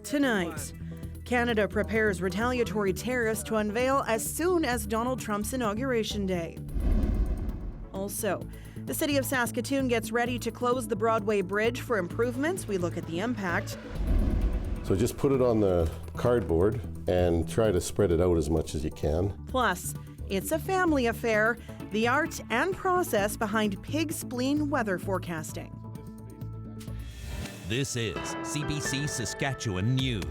Tonight, Canada prepares retaliatory tariffs to unveil as soon as Donald Trump's inauguration day. Also, the city of Saskatoon gets ready to close the Broadway Bridge for improvements. We look at the impact. So just put it on the cardboard and try to spread it out as much as you can. Plus, it's a family affair, the art and process behind pig spleen weather forecasting. This is CBC Saskatchewan News.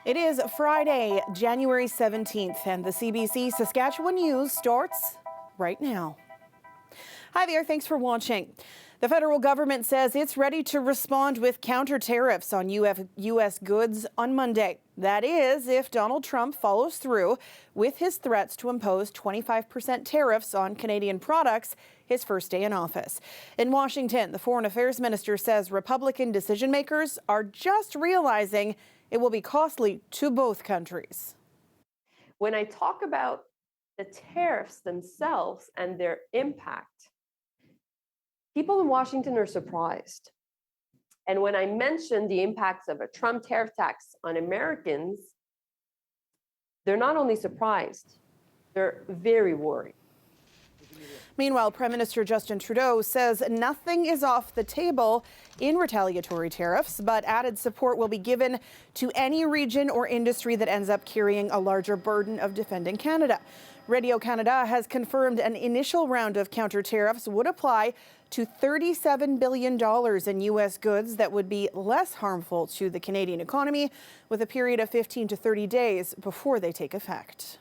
It is Friday, January 17th, and the CBC Saskatchewan News starts right now. Hi there, thanks for watching. The federal government says it's ready to respond with counter tariffs on U.S. goods on Monday. That is, if Donald Trump follows through with his threats to impose 25% tariffs on Canadian products his first day in office. In Washington, the Foreign Affairs Minister says Republican decision makers are just realizing it will be costly to both countries. When I talk about the tariffs themselves and their impact, people in Washington are surprised. And when I mention the impacts of a Trump tariff tax on Americans, they're not only surprised, they're very worried. Meanwhile, Prime Minister Justin Trudeau says nothing is off the table in retaliatory tariffs, but added support will be given to any region or industry that ends up carrying a larger burden of defending Canada. Radio Canada has confirmed an initial round of counter tariffs would apply to $37 billion in U.S. goods that would be less harmful to the Canadian economy, with a period of 15 to 30 days before they take effect.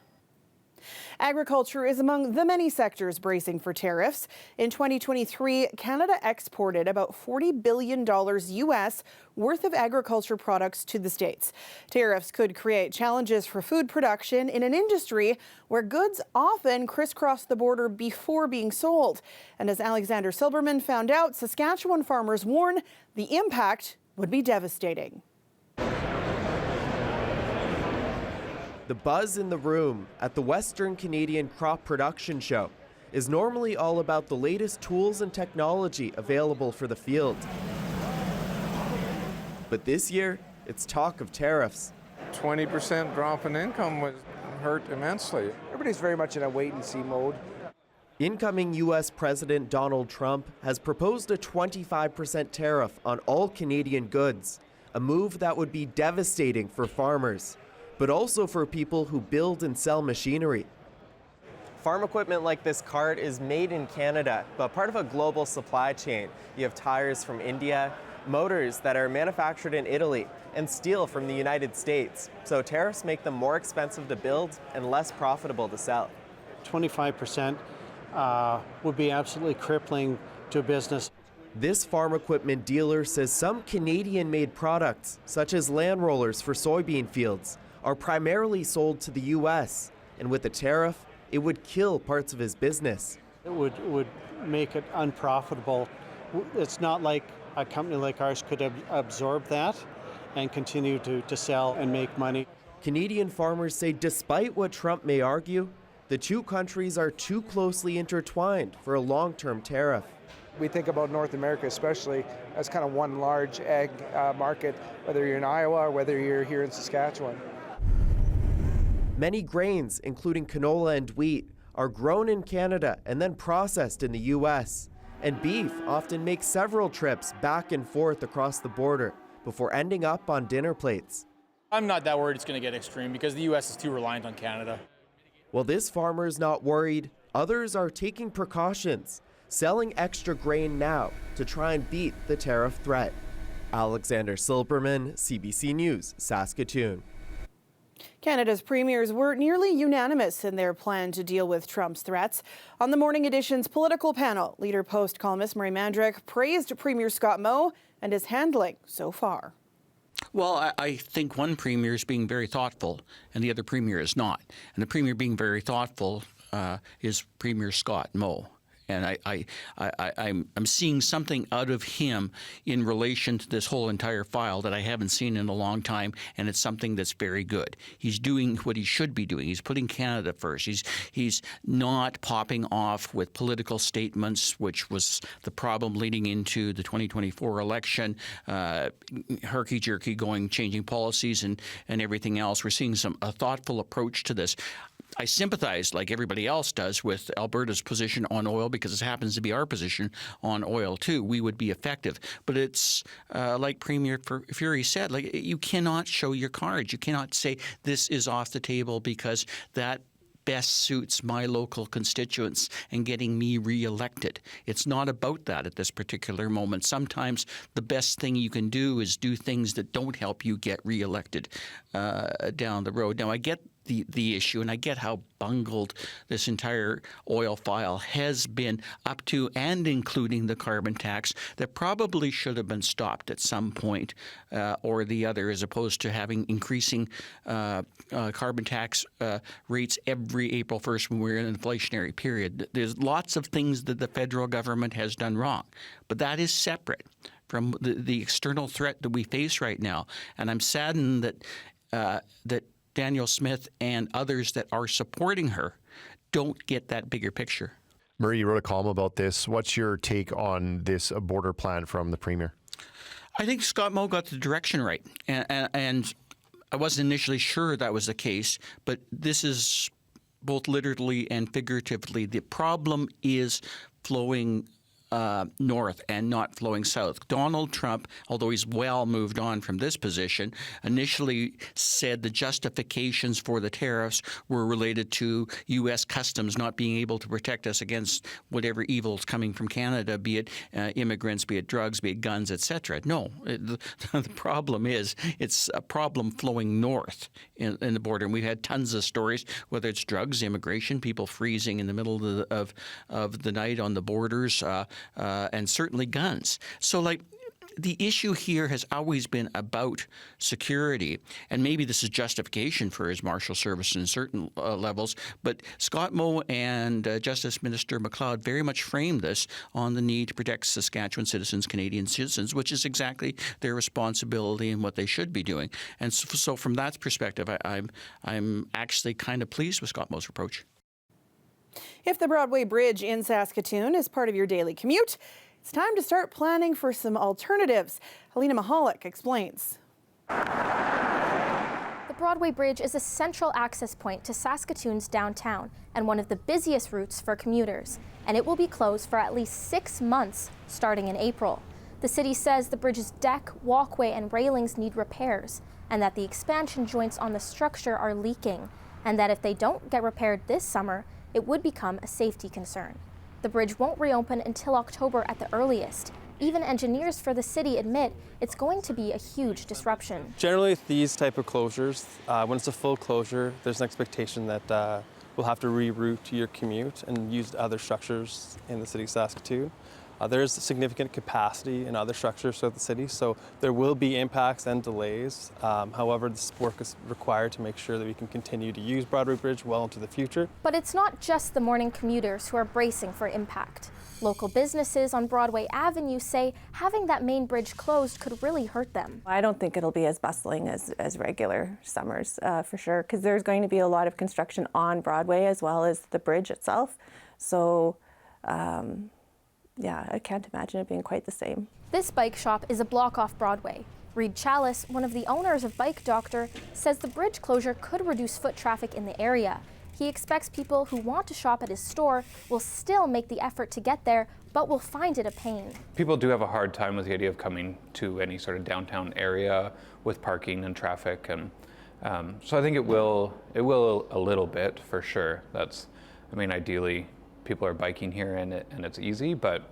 Agriculture is among the many sectors bracing for tariffs. In 2023, Canada exported about $40 billion U.S. worth of agriculture products to the States. Tariffs could create challenges for food production in an industry where goods often crisscross the border before being sold. And as Alexander Silberman found out, Saskatchewan farmers warn the impact would be devastating. The buzz in the room at the Western Canadian Crop Production Show is normally all about the latest tools and technology available for the field. But this year, it's talk of tariffs. 20% drop in income would hurt immensely. Everybody's very much in a wait-and-see mode. Incoming U.S. President Donald Trump has proposed a 25% tariff on all Canadian goods, a move that would be devastating for farmers, but also for people who build and sell machinery. Farm equipment like this cart is made in Canada, but part of a global supply chain. You have tires from India, motors that are manufactured in Italy, and steel from the United States. So tariffs make them more expensive to build and less profitable to sell. 25% would be absolutely crippling to a business. This farm equipment dealer says some Canadian-made products, such as land rollers for soybean fields, are primarily sold to the U.S., and with the tariff, it would kill parts of his business. It would make it unprofitable. It's not like a company like ours could absorb that and continue to sell and make money. Canadian farmers say despite what Trump may argue, the two countries are too closely intertwined for a long-term tariff. We think about North America especially as kind of one large ag market, whether you're in Iowa or whether you're here in Saskatchewan. Many grains, including canola and wheat, are grown in Canada and then processed in the U.S. And beef often makes several trips back and forth across the border before ending up on dinner plates. I'm not that worried it's going to get extreme because the U.S. is too reliant on Canada. While this farmer is not worried, others are taking precautions, selling extra grain now to try and beat the tariff threat. Alexander Silberman, CBC News, Saskatoon. Canada's premiers were nearly unanimous in their plan to deal with Trump's threats. On the Morning Edition's political panel, Leader Post columnist Murray Mandrick praised Premier Scott Moe and his handling so far. Well, I think one premier is being very thoughtful and the other premier is not. And the premier being very thoughtful is Premier Scott Moe. And I'm seeing something out of him in relation to this whole entire file that I haven't seen in a long time, and it's something that's very good. He's doing what he should be doing. He's putting Canada first. He's not popping off with political statements, which was the problem leading into the 2024 election, herky-jerky changing policies and everything else. We're seeing a thoughtful approach to this. I sympathize, like everybody else does, with Alberta's position on oil because it happens to be our position on oil too. We would be effective, but it's like Premier Fury said, like you cannot show your cards. You cannot say this is off the table because that best suits my local constituents and getting me reelected. It's not about that at this particular moment. Sometimes the best thing you can do is do things that don't help you get reelected down the road. Now, I get the issue, and I get how bungled this entire oil file has been up to and including the carbon tax that probably should have been stopped at some point or the other, as opposed to having increasing carbon tax rates every April 1st when we're in an inflationary period. There's lots of things that the federal government has done wrong, but that is separate from the external threat that we face right now. And I'm saddened that Danielle Smith and others that are supporting her don't get that bigger picture. Murray, you wrote a column about this. What's your take on this border plan from the Premier? I think Scott Moe got the direction right. And I wasn't initially sure that was the case, but this is both literally and figuratively. The problem is flowing north and not flowing south. Donald Trump, although he's well moved on from this position, initially said the justifications for the tariffs were related to U.S. customs not being able to protect us against whatever evil is coming from Canada, be it immigrants, be it drugs, be it guns, etc. No, the problem is it's a problem flowing north in the border. And we've had tons of stories, whether it's drugs, immigration, people freezing in the middle of the night on the borders, and certainly guns. So, like, the issue here has always been about security, and maybe this is justification for his marshal service in certain levels, but Scott Moe and Justice Minister MacLeod very much framed this on the need to protect Saskatchewan citizens, Canadian citizens, which is exactly their responsibility and what they should be doing. And so from that perspective, I'm actually kind of pleased with Scott Moe's approach. If the Broadway Bridge in Saskatoon is part of your daily commute, it's time to start planning for some alternatives. Helena Mahalik explains. The Broadway Bridge is a central access point to Saskatoon's downtown and one of the busiest routes for commuters. And it will be closed for at least 6 months, starting in April. The city says the bridge's deck, walkway, and railings need repairs, and that the expansion joints on the structure are leaking, and that if they don't get repaired this summer, it would become a safety concern. The bridge won't reopen until October at the earliest. Even engineers for the city admit it's going to be a huge disruption. Generally, with these type of closures, when it's a full closure, there's an expectation that we'll have to reroute your commute and use other structures in the city of Saskatoon. There's significant capacity in other structures throughout the city, so there will be impacts and delays. However, this work is required to make sure that we can continue to use Broadway Bridge well into the future. But it's not just the morning commuters who are bracing for impact. Local businesses on Broadway Avenue say having that main bridge closed could really hurt them. I don't think it'll be as bustling as regular summers, for sure, because there's going to be a lot of construction on Broadway as well as the bridge itself. So, yeah, I can't imagine it being quite the same. This bike shop is a block off Broadway. Reed Chalice, one of the owners of Bike Doctor, says the bridge closure could reduce foot traffic in the area. He expects people who want to shop at his store will still make the effort to get there, but will find it a pain. People do have a hard time with the idea of coming to any sort of downtown area with parking and traffic, and so I think it will a little bit for sure. Ideally, people are biking here and it's easy, but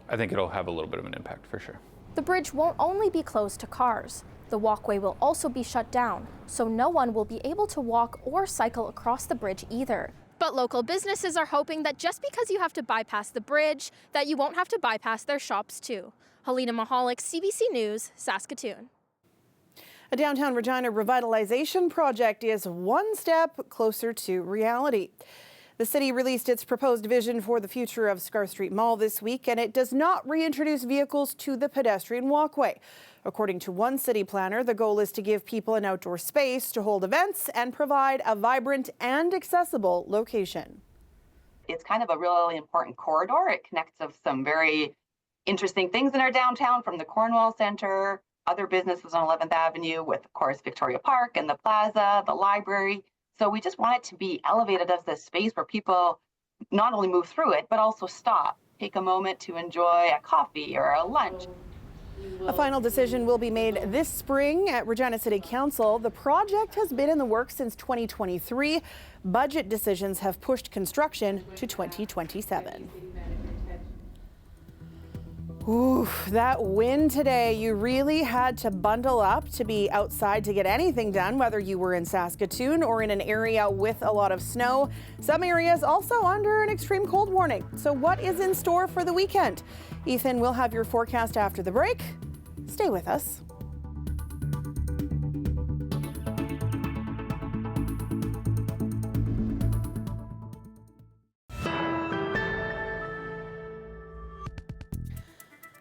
I think it'll have a little bit of an impact for sure. The bridge won't only be closed to cars. The walkway will also be shut down, so no one will be able to walk or cycle across the bridge either. But local businesses are hoping that just because you have to bypass the bridge, that you won't have to bypass their shops too. Helena Mahalik, CBC News, Saskatoon. A downtown Regina revitalization project is one step closer to reality. The city released its proposed vision for the future of Scarth Street Mall this week, and it does not reintroduce vehicles to the pedestrian walkway. According to one city planner, the goal is to give people an outdoor space to hold events and provide a vibrant and accessible location. It's kind of a really important corridor. It connects of some very interesting things in our downtown, from the Cornwall Centre, other businesses on 11th Avenue with, of course, Victoria Park and the plaza, the library. So we just want it to be elevated as this space where people not only move through it, but also stop, take a moment to enjoy a coffee or a lunch. A final decision will be made this spring at Regina City Council. The project has been in the works since 2023. Budget decisions have pushed construction to 2027. Ooh, that wind today. You really had to bundle up to be outside to get anything done, whether you were in Saskatoon or in an area with a lot of snow. Some areas also under an extreme cold warning. So what is in store for the weekend? Ethan will have your forecast after the break. Stay with us.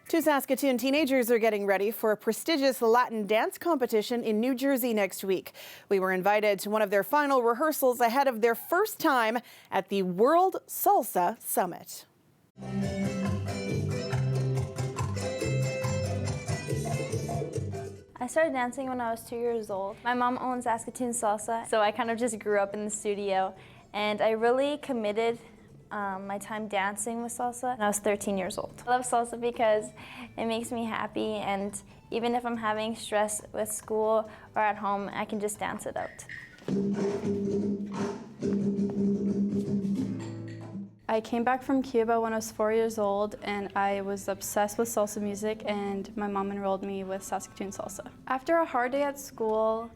Two Saskatoon teenagers are getting ready for a prestigious Latin dance competition in New Jersey next week. We were invited to one of their final rehearsals ahead of their first time at the World Salsa Summit. I started dancing when I was 2 years old. My mom owns Saskatoon Salsa, so I kind of just grew up in the studio, and I really committed my time dancing with salsa when I was 13 years old. I love salsa because it makes me happy, and even if I'm having stress with school or at home, I can just dance it out. I came back from Cuba when I was 4 years old, and I was obsessed with salsa music, and my mom enrolled me with Saskatoon Salsa. After a hard day at school,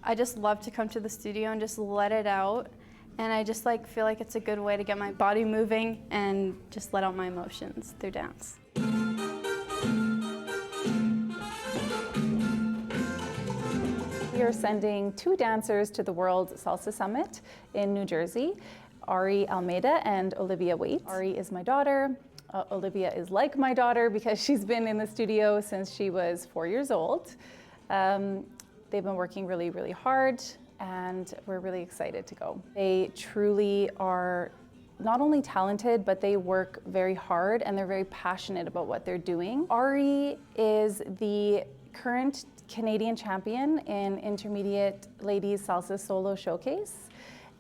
I just love to come to the studio and just let it out. And I just feel like it's a good way to get my body moving and just let out my emotions through dance. We are sending two dancers to the World Salsa Summit in New Jersey, Ari Almeida and Olivia Waite. Ari is my daughter. Olivia is like my daughter because she's been in the studio since she was 4 years old. They've been working really, really hard, and we're really excited to go. They truly are not only talented, but they work very hard and they're very passionate about what they're doing. Ari is the current Canadian champion in Intermediate Ladies Salsa Solo Showcase.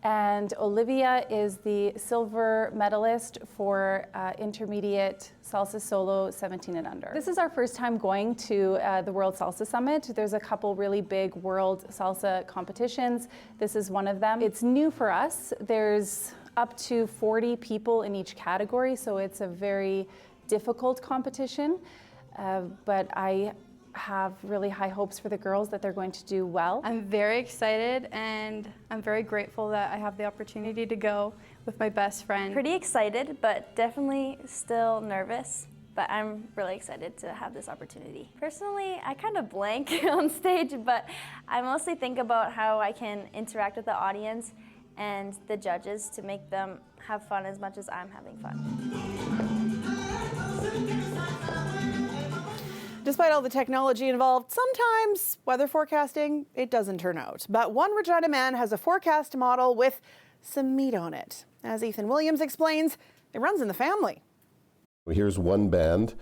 And Olivia is the silver medalist for Intermediate Salsa Solo 17 and under. This is our first time going to the World Salsa Summit. There's a couple really big world salsa competitions. This is one of them. It's new for us. There's up to 40 people in each category, so it's a very difficult competition. But I have really high hopes for the girls that they're going to do well. I'm very excited, and I'm very grateful that I have the opportunity to go with my best friend. Pretty excited, but definitely still nervous. But I'm really excited to have this opportunity. Personally, I kind of blank on stage, but I mostly think about how I can interact with the audience and the judges to make them have fun as much as I'm having fun. Despite all the technology involved, sometimes weather forecasting, it doesn't turn out. But one Regina man has a forecast model with some meat on it. As Ethan Williams explains, it runs in the family. Here's one band,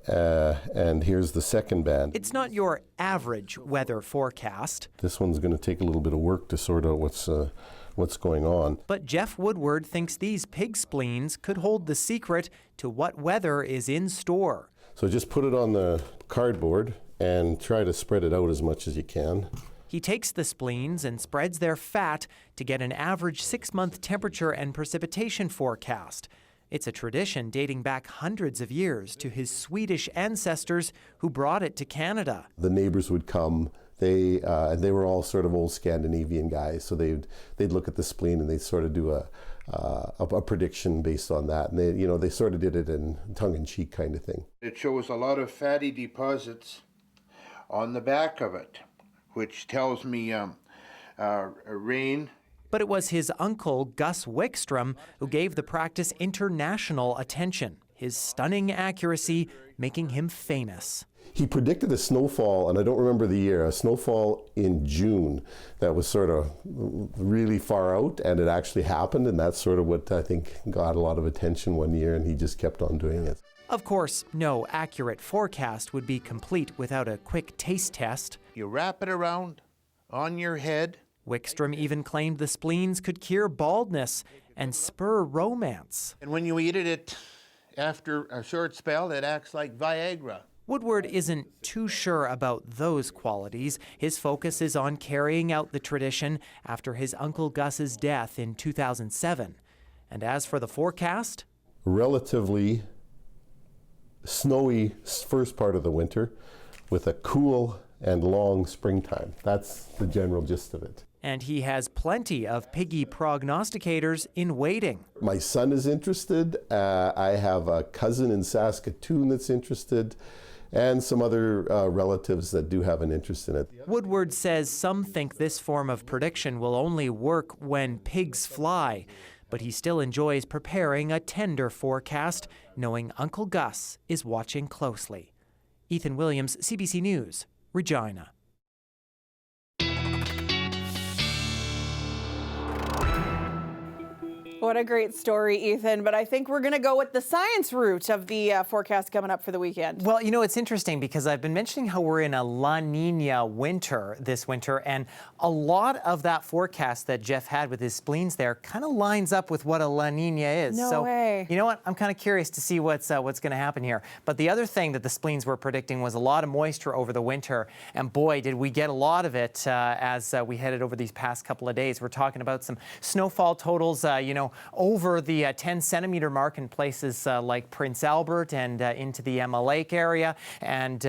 and here's the second band. It's not your average weather forecast. This one's going to take a little bit of work to sort out what's going on. But Jeff Woodward thinks these pig spleens could hold the secret to what weather is in store. So just put it on the cardboard and try to spread it out as much as you can. He takes the spleens and spreads their fat to get an average 6-month temperature and precipitation forecast. It's a tradition dating back hundreds of years to his Swedish ancestors who brought it to Canada. The neighbors would come. They were all sort of old Scandinavian guys, so they'd look at the spleen and they'd sort of do a prediction based on that, and they sort of did it in tongue-in-cheek kind of thing. It shows a lot of fatty deposits on the back of it, which tells me rain. But it was his uncle, Gus Wickstrom, who gave the practice international attention. His stunning accuracy making him famous. He predicted a snowfall, and I don't remember the year, a snowfall in June that was sort of really far out, and it actually happened, and that's sort of what I think got a lot of attention one year, and he just kept on doing it. Of course, no accurate forecast would be complete without a quick taste test. You wrap it around on your head. Wickstrom even claimed the spleens could cure baldness and spur romance. And when you eat it, after a short spell, it acts like Viagra. Woodward isn't too sure about those qualities. His focus is on carrying out the tradition after his Uncle Gus's death in 2007. And as for the forecast? Relatively snowy first part of the winter with a cool and long springtime. That's the general gist of it. And he has plenty of piggy prognosticators in waiting. My son is interested. I have a cousin in Saskatoon that's interested, and some other relatives that do have an interest in it. Woodward says some think this form of prediction will only work when pigs fly, but he still enjoys preparing a tender forecast, knowing Uncle Gus is watching closely. Ethan Williams, CBC News, Regina. What a great story, Ethan. But I think we're going to go with the science route of the forecast coming up for the weekend. Well, you know, it's interesting because I've been mentioning how we're in a La Nina winter this winter, and a lot of that forecast that Jeff had with his spleens there kind of lines up with what a La Nina is. No way. You know what? I'm kind of curious to see what's going to happen here. But the other thing that the spleens were predicting was a lot of moisture over the winter, and boy, did we get a lot of it as we headed over these past couple of days. We're talking about some snowfall totals, over the 10-centimeter mark in places like Prince Albert and into the Emma Lake area, and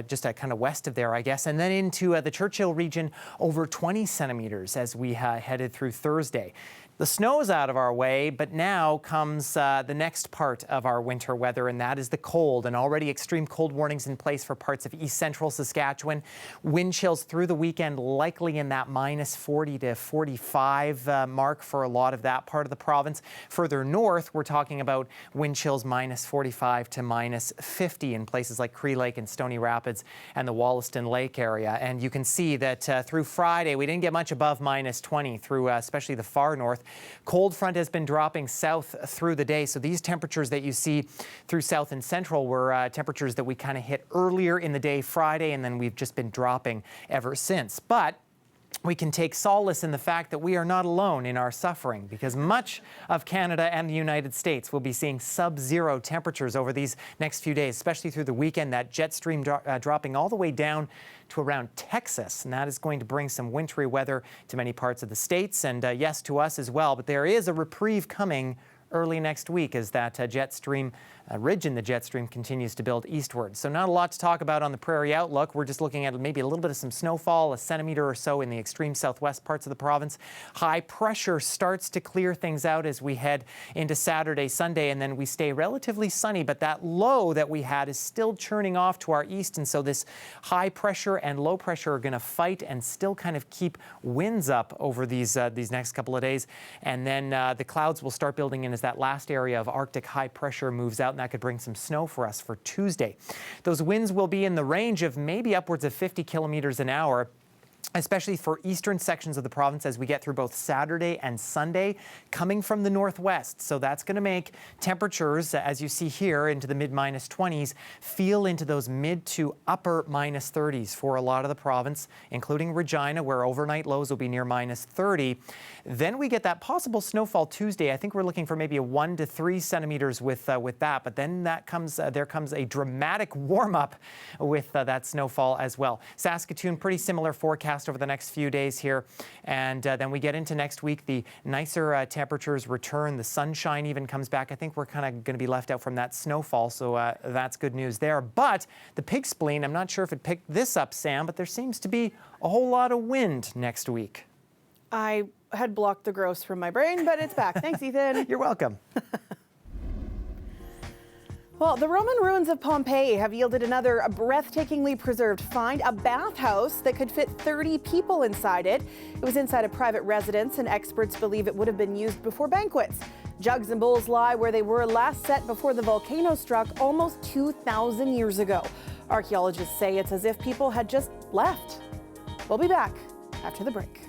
just kind of west of there, I guess, and then into the Churchill region over 20 centimeters as we headed through Thursday. The snow is out of our way, but now comes the next part of our winter weather, and that is the cold. And already extreme cold warnings in place for parts of east central Saskatchewan. Wind chills through the weekend, likely in that minus 40 to 45 mark for a lot of that part of the province. Further north, we're talking about wind chills minus 45 to minus 50 in places like Cree Lake and Stony Rapids and the Wollaston Lake area. And you can see that through Friday, we didn't get much above minus 20 through especially the far north. Cold front has been dropping south through the day, so these temperatures that you see through south and central were temperatures that we kind of hit earlier in the day Friday, and then we've just been dropping ever since. But we can take solace in the fact that we are not alone in our suffering, because much of Canada and the United States will be seeing sub-zero temperatures over these next few days, especially through the weekend. That jet stream dropping all the way down to around Texas, and that is going to bring some wintry weather to many parts of the states, and yes, to us as well. But there is a reprieve coming early next week as that jet stream ridge in the jet stream continues to build eastward. So not a lot to talk about on the Prairie Outlook. We're just looking at maybe a little bit of some snowfall, a centimeter or so in the extreme southwest parts of the province. High pressure starts to clear things out as we head into Saturday, Sunday, and then we stay relatively sunny, but that low that we had is still churning off to our east, and so this high pressure and low pressure are going to fight and still kind of keep winds up over these next couple of days. And then the clouds will start building in as that last area of Arctic high pressure moves out, and that could bring some snow for us for Tuesday. Those winds will be in the range of maybe upwards of 50 kilometers an hour, especially for eastern sections of the province as we get through both Saturday and Sunday, coming from the northwest. So that's going to make temperatures, as you see here, into the mid-minus 20s, feel into those mid to upper minus 30s for a lot of the province, including Regina, where overnight lows will be near minus 30. Then we get that possible snowfall Tuesday. I think we're looking for maybe a 1 to 3 centimeters with that, but then there comes a dramatic warm-up with that snowfall as well. Saskatoon, pretty similar forecast over the next few days here, and then we get into next week. The nicer temperatures return, the sunshine even comes back. I think we're kind of going to be left out from that snowfall, so that's good news there. But the pig spleen, I'm not sure if it picked this up, Sam, but there seems to be a whole lot of wind next week. I had blocked the gross from my brain, but it's back. Thanks, Ethan. You're welcome. Well, the Roman ruins of Pompeii have yielded another breathtakingly preserved find, a bathhouse that could fit 30 people inside it. It was inside a private residence, and experts believe it would have been used before banquets. Jugs and bowls lie where they were last set before the volcano struck almost 2,000 years ago. Archaeologists say it's as if people had just left. We'll be back after the break.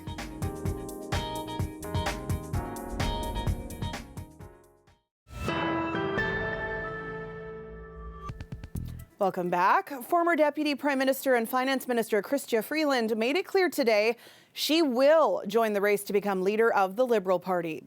Welcome back. Former Deputy Prime Minister and Finance Minister Chrystia Freeland made it clear today she will join the race to become leader of the Liberal Party.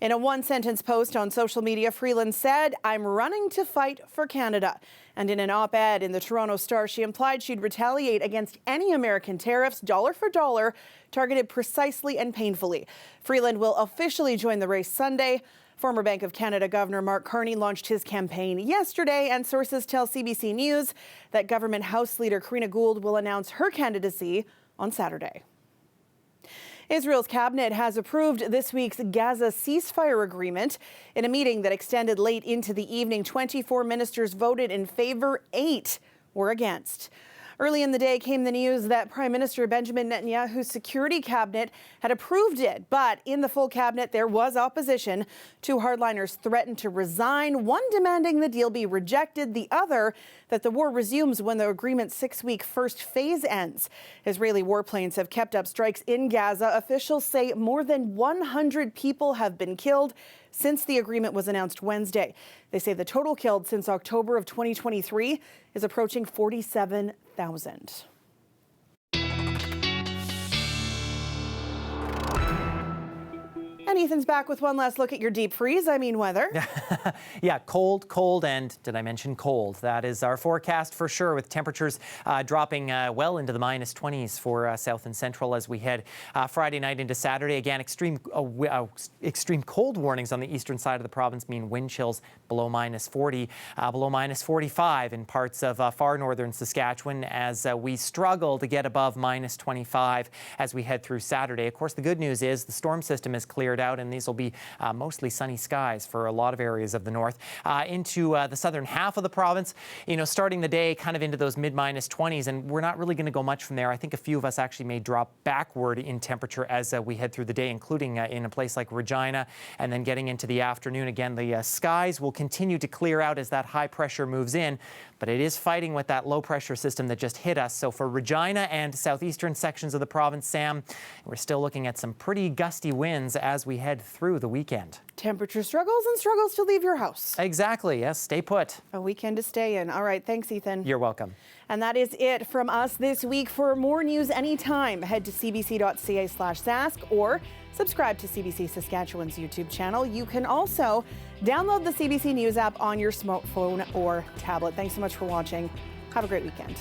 In a one-sentence post on social media, Freeland said, "I'm running to fight for Canada." And in an op-ed in the Toronto Star, she implied she'd retaliate against any American tariffs, dollar for dollar, targeted precisely and painfully. Freeland will officially join the race Sunday. Former Bank of Canada Governor Mark Carney launched his campaign yesterday, and sources tell CBC News that Government House Leader Karina Gould will announce her candidacy on Saturday. Israel's cabinet has approved this week's Gaza ceasefire agreement. In a meeting that extended late into the evening, 24 ministers voted in favor, 8 were against. Early in the day came the news that Prime Minister Benjamin Netanyahu's security cabinet had approved it, but in the full cabinet there was opposition. 2 hardliners threatened to resign, one demanding the deal be rejected, the other that the war resumes when the agreement's 6-week first phase ends. Israeli warplanes have kept up strikes in Gaza. Officials say more than 100 people have been killed since the agreement was announced Wednesday. They say the total killed since October of 2023 is approaching 47,000. And Ethan's back with one last look at your deep freeze, weather. Yeah, cold, and did I mention cold? That is our forecast for sure, with temperatures dropping well into the -20s for south and central as we head Friday night into Saturday. Again, extreme cold warnings on the eastern side of the province mean wind chills below -40, below -45 in parts of far northern Saskatchewan as we struggle to get above -25 as we head through Saturday. Of course, the good news is the storm system is cleared out, and these will be mostly sunny skies for a lot of areas of the north. Into the southern half of the province, starting the day kind of into those mid-20s, and we're not really going to go much from there. I think a few of us actually may drop backward in temperature as we head through the day, including in a place like Regina, and then getting into the afternoon. Again, the skies will continue to clear out as that high pressure moves in, but it is fighting with that low pressure system that just hit us. So for Regina and southeastern sections of the province, Sam, we're still looking at some pretty gusty winds as we head through the weekend. Temperature struggles and struggles to leave your house. Exactly, yes, stay put. A weekend to stay in. All right, thanks, Ethan. You're welcome. And that is it from us this week. For more news anytime, head to cbc.ca/sask or subscribe to CBC Saskatchewan's YouTube channel. You can also download the CBC News app on your smartphone or tablet. Thanks so much for watching. Have a great weekend.